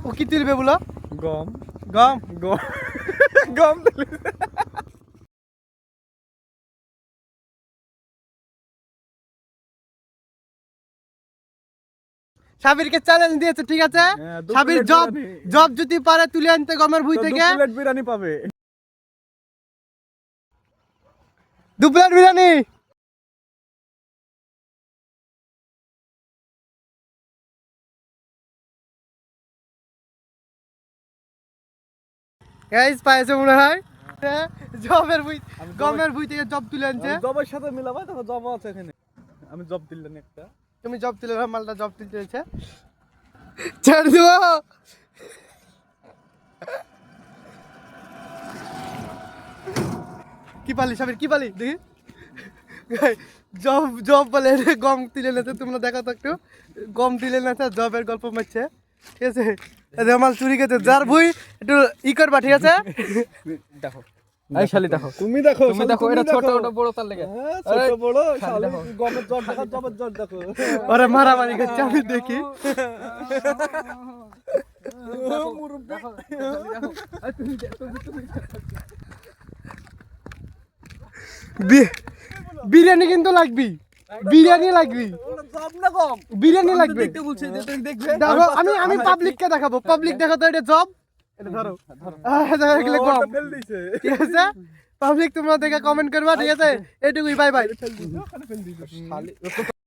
ও কি তুলবে বলো? গম গম গম গম সাবিরকে চ্যালেঞ্জ দিয়েছে, ঠিক আছে? সাবির জব যদি পারে তুলে আনতে গমের ভুঁই থেকে 2 প্লেট বিরিয়ানি পাবে। 2 প্লেট বিরিয়ানি। গাইস পাইছে মনে হয় জবের ভুঁই, গমের ভুঁই থেকে জব তুলে আনছে। জবের সাথে মিলাবা, দেখো জব আছে এখানে। আমি জব দিলাম একটা। তুমি জব তুলে দাও, মালটা জব তুলতে হয়েছে। ছেড়ে দিব। কি পালি সাবির, কি পালি দেখি? জব জব বলে গম তুলে নেছে, তোমরা দেখো তো একটু। গম তুলে নেছে, জবের গল্প মারছে, ঠিক আছে? মাল চুরি খেতে যার ভুই একটু ই করবা, ঠিক আছে? দেখো এই শালি দেখো, তুমি দেখো এটা ছোট ওটা বড় তার লাগে। ছোট বড় শালি গমের জট দেখো, জবের জট দেখো। আরে মারামারি করছে, আমি দেখি। বিরিয়ানি কিন্তু লাগবি, বিরিয়ানি লাগবি, বিরিয়ানি লাগবে। দেখো আমি আমি পাবলিককে দেখাবো, পাবলিক দেখো তো এটা জব, এটা ধরো গম, ঠিক আছে? পাবলিক তোমরা দেখে কমেন্ট করবা, ঠিক আছে? এইটুকুই, বাই বাই।